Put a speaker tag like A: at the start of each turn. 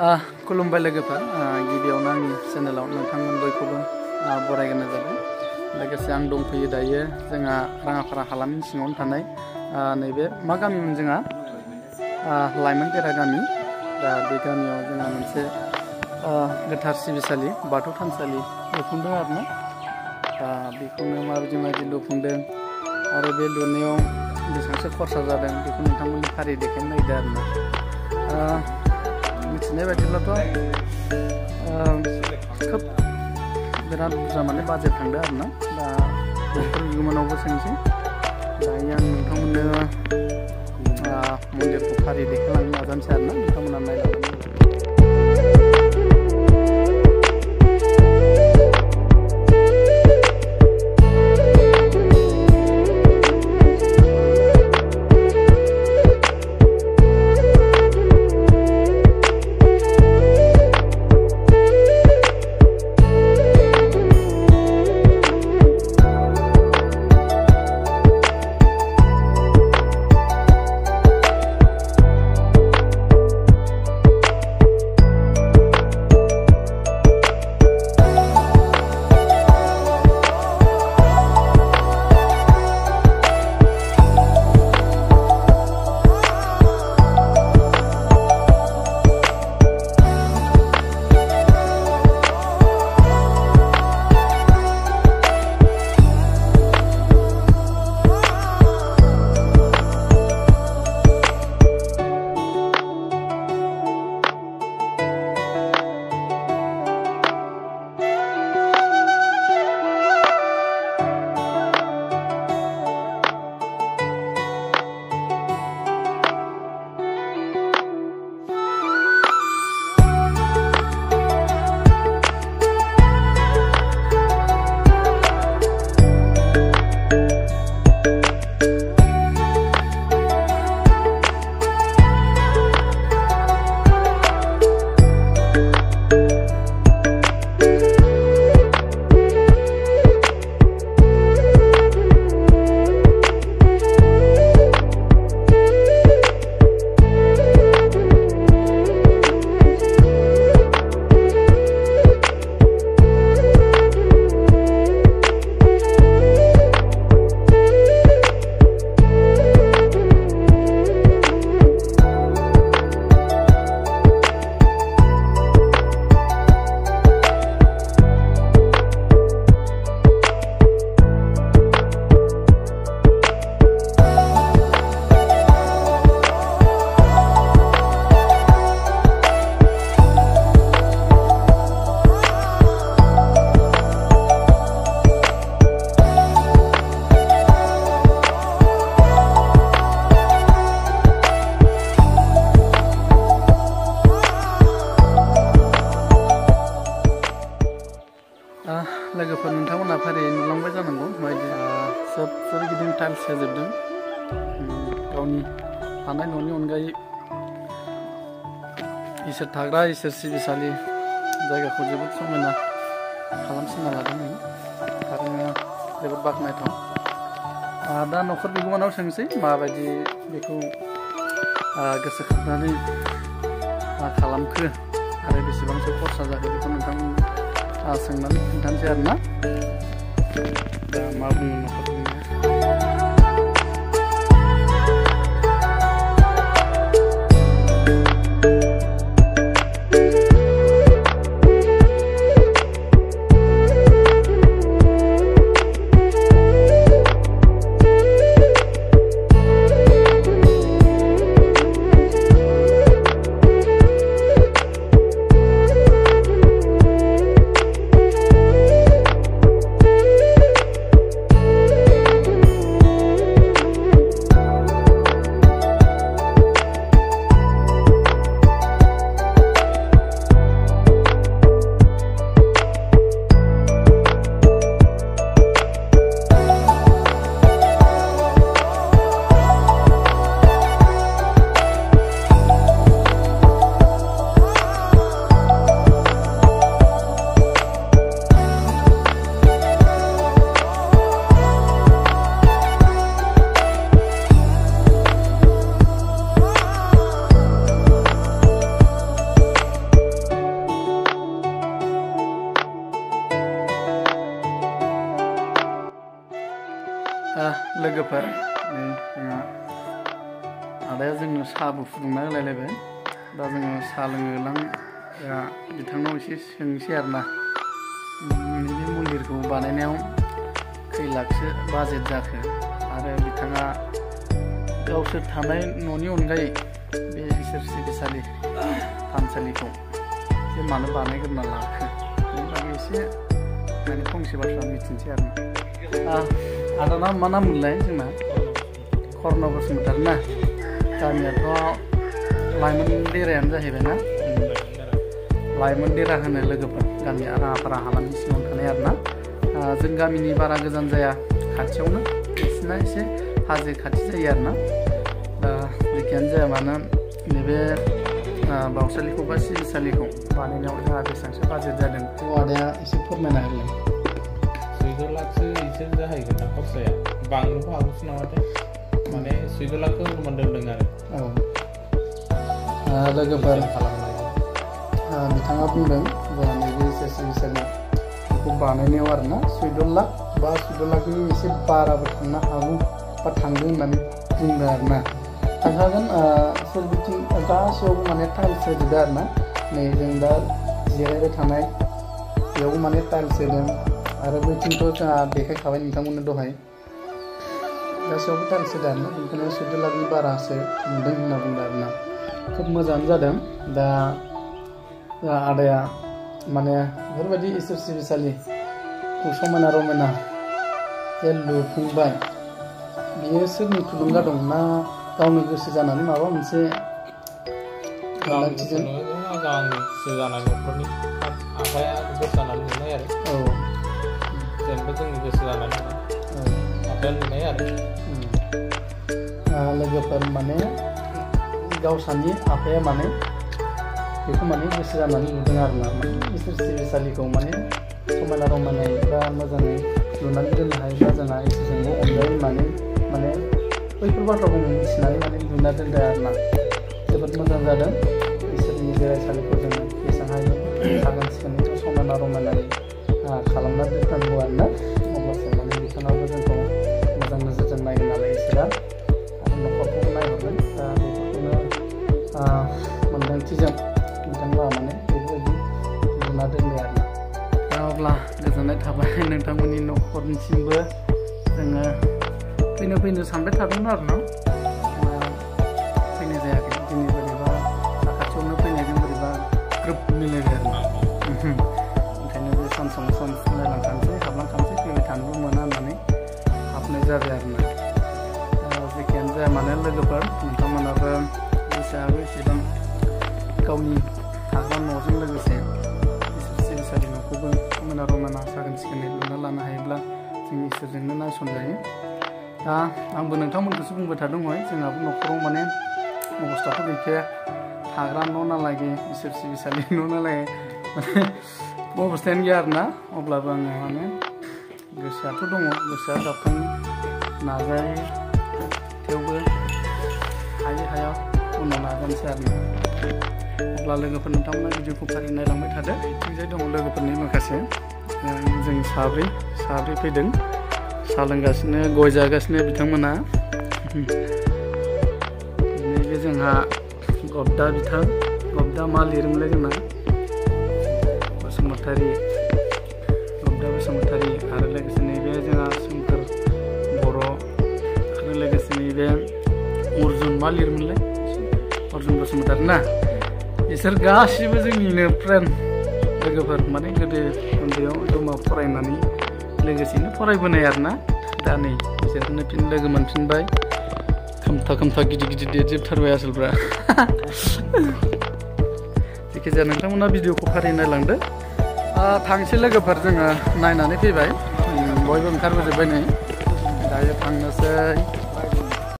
A: खुलुमबाय लोगोफोर गिबियावनो आंनि चेनेलाव नोंथांमोन बयखौबो बरायग्रोनाय जाबाय। लोगोसे आं दंफैयो दायो जोंहा राङाफारा हालामनि सिङावनो थानाय नैबे मा गामिमोन जोंहा लाइमोनपेरा गामि। दा बे गामियाव जोंहा मोनसे गोथार सिबिसालि बाथौ थानसालि लुफुंदों आरोना। दा बेखौनो माबायदि लुफुंदों आरो बे लुनायाव बेसेबांसो खरसा जादों बेखौ नोंथांमोननि फारि देखायनो नागिरदों आरोना। मिथिनाय बायदिब्लाथ' खोब बिराद बुरजा माने बाजेट थांदों आरोना। दा बेफोर बिगोमानावबो सोंसै दायो आं नोंथांमोननो मन्दिरखौ फारि देखायलांनो नाजानोसै आरोना। नोंथांमोना नायलांनो लोगोफोर नोंथांमोना फारि नुलांबाय जानांगौ माबायदि सोब सोरगिदिं टाइल्स होजोबदों। गावनि थानाय न'नि अनगायै इसोर थाग्रा इसोर सिबिसालि जायगाखौ जोबोद समायना खालामसिनना लादों थारैनो जोबोद बाख्नायथाव। दा न'खर बिगोमानाव सोंसै माबायदि बेखौ गोसोखांनानै खालामखो आरो बेसेबांसो खरसा जाखो बेखौ नोंथांमोन सोंनानै खिन्थानोसै आरोना। दा मा बुङो न'खर लोगोफोर जोंहा आदाया जोंनो साहाबो फुदुंना होलायलायबाय दा जोङो साहा लोंहोलां बिथांनाव एसे सोंसै आरोना नैबे मन्दिरखौ बानायनायाव खै लाखसो बाजेट जाखो आरो बिथाङा गावसोर थानाय न'नि अनगायै बे इसोर सिबिसालि थानसालिखौ जे मानो बानायग्रोना लाखो बेनि बागै एसे माने फंसे बाथ्रा मिथिनोसै आरोना आदाना मा नाम मोनलाय जोंना कर्न बसुमतारी ना गामियाथ' लाइमोन देरायानो जाहैबाय ना लाइमोन देरा होनो लोगोफोर गामिया राङापारा हालामनि सिङाव थानाय आरोना जों गामिनि बारा गोजान जाया खाथियावनो बिसिना एसे हाजो खाथि जायो आरोना दा जेखियानो जाया मानो नैबे बावसालिखौ बा सिबिसालिखौ बानायनायाव जोंहा बेसेबांसो बाजेट जादों आदाया एसे फोरमायना होलाय
B: 14 लाखसो एसे जाहैगोन ना खरसाया बांनोबो हागौसो नामाथाय माने 14 लाखखौ अनुमान दोनदों आरो
A: लोगोफोर बिथाङा बुंदों जोंहा नैबे इसोर सिबिसालि बेखौ बानायनायाव आरोना 14 लाख बा 14 लाखनि एसे बाराबो थांनो हागौ बा थांदों होननानै बुंदों आरोना थांखागोन सोरबिथिं गासैयावबो माने टाइल्स होजोबदों आरोना नै जों दा जिरायबाय थानाय बेयावबो माने टाइल्स होदों आरो बैथिंथ' जोंहा देखायखाबाय नोंथांमोननो दहाय गासैयावबो टाइल्स होदों आरोना बेनिखायनो 14 लाखनि बारासो मोनदों होनना बुंदों आरोना खोब मोजाङानो जादों दा आदाया माने बेफोरबायदि इसोर सिबिसालिखौ समायना रमायना जे लुफुंबाय बियो सोरनि थुलुंगा दं ना गावनो गोसो जानानै माबा मोनसे
B: गांथिजों गावनि गोसो जानानै न'खरनि आफाया गोसो जानानै नुनाय आरो जेनेबा जोंनि गोसो जानानै आफाया नुनाय आरो
A: लोगोफोर माने गावसानि आफाया माने बेखौ माने गोसो जानानै नुदों आरोना माने इसोर सिबिसालिखौ माने समायना रमायनायै बा मोजाङै लुनानै दोननो हायोब्ला जोंहा इसोरजोंबो अनजायो होननानै माने बैफोर बाथ्राखौ मिथिनानै माने लुना दोनदों आरोना जोबोद मोजां जादों इसोरनि जिरायसालिखौ जोङो बेसेबां हायो साखोन सिखोनै समायना रमायनायै खालामना दोननांगौ आरोना अब्लासो माने बिथाङाबो जोंखौ मोजां नोजोरजों नायगोन नालाय इसोरा आरो न'खरखौबो नायहरगोन दा बेफोरखौनो मोन्दांथिजों बिथांमोना माने बेफोरबायदि लुना दोनबाय आरोना दा अब्ला गोजोननाय थाबाय नोंथांमोननि न'खरनिसिमबो जोङो फैनो सानबाय थादोंमोन आरोना फैनाय जायाखै दिनै बोरैबा साखाथियावनो फैनायजों बोरैबा ग्रोब मिलायबाय आरोना ओंखायनो बे सम नायलांखानोसै हाबलांखानोसै फैबाय थानोबो मोना होननानै हाबनाय जाबाय आरोना जेखियानो जाया मानो लोगोफोर नोंथांमोनाबो गोसोआबो एसेबां गावनि थाग्रा न'जों लोगोसे इसोर सिबिसालि न'खौबो समायना रमायना साखोन सिखोनै लुना लानो हायोब्ला जों इसोरजोंनो नायसनजायो दा आंबो नोंथांमोनखौसो बुंबाय थादों हय जोंहाबो न'खराव माने अबस्थाथ' गैखाया थाग्रा न' नालागे इसोर सिबिसालि न' नालागे माने अबस्थायानो गैया आरोना अब्लाबो आङो माने गोसोआथ' दङ गोसोआ गाबखांनो नाजायो थेवबो हाया उनाव नाजानोसै आरोना अब्ला लोगोफोर नोंथांमोना भिडिअखौ फारि नायलांबाय थादो बिथिंजाय दङ लोगोफोरनि माखासे जों साब्रै फैदों साहा लोंगासिनो गय जागासिनो बिथांमोना नैबे जोंहा गबदा मा लिरोमोनलाय जोंना गबदा बसुमतारी आरो लोगोसे नैबे जोंहा सोमखोर बर' आरो लोगोसे नैबे अर्जुन मा लिरोमोनलाय अर्जुन बसुमतारी ना बिसोर गासिबो जोंनिनो फ्रेन्ड लोगोफोर माने गोदो उन्दैयाव जमा फरायनानै लोगोसेनो फरायबोनाय आरोना दा नै बिसोरनो फिन लोगो मोनफिनबाय खोमथा गिदिर देरजोबथारबाय आसोलफ्रा जायखिजाया नोंथांमोना भिडिअखौ फारि नायलांदो थांसै लोगोफोर जोङो नायनानै फैबाय बयबो ओंखारबोजोब्बाय नै दायो थांनोसै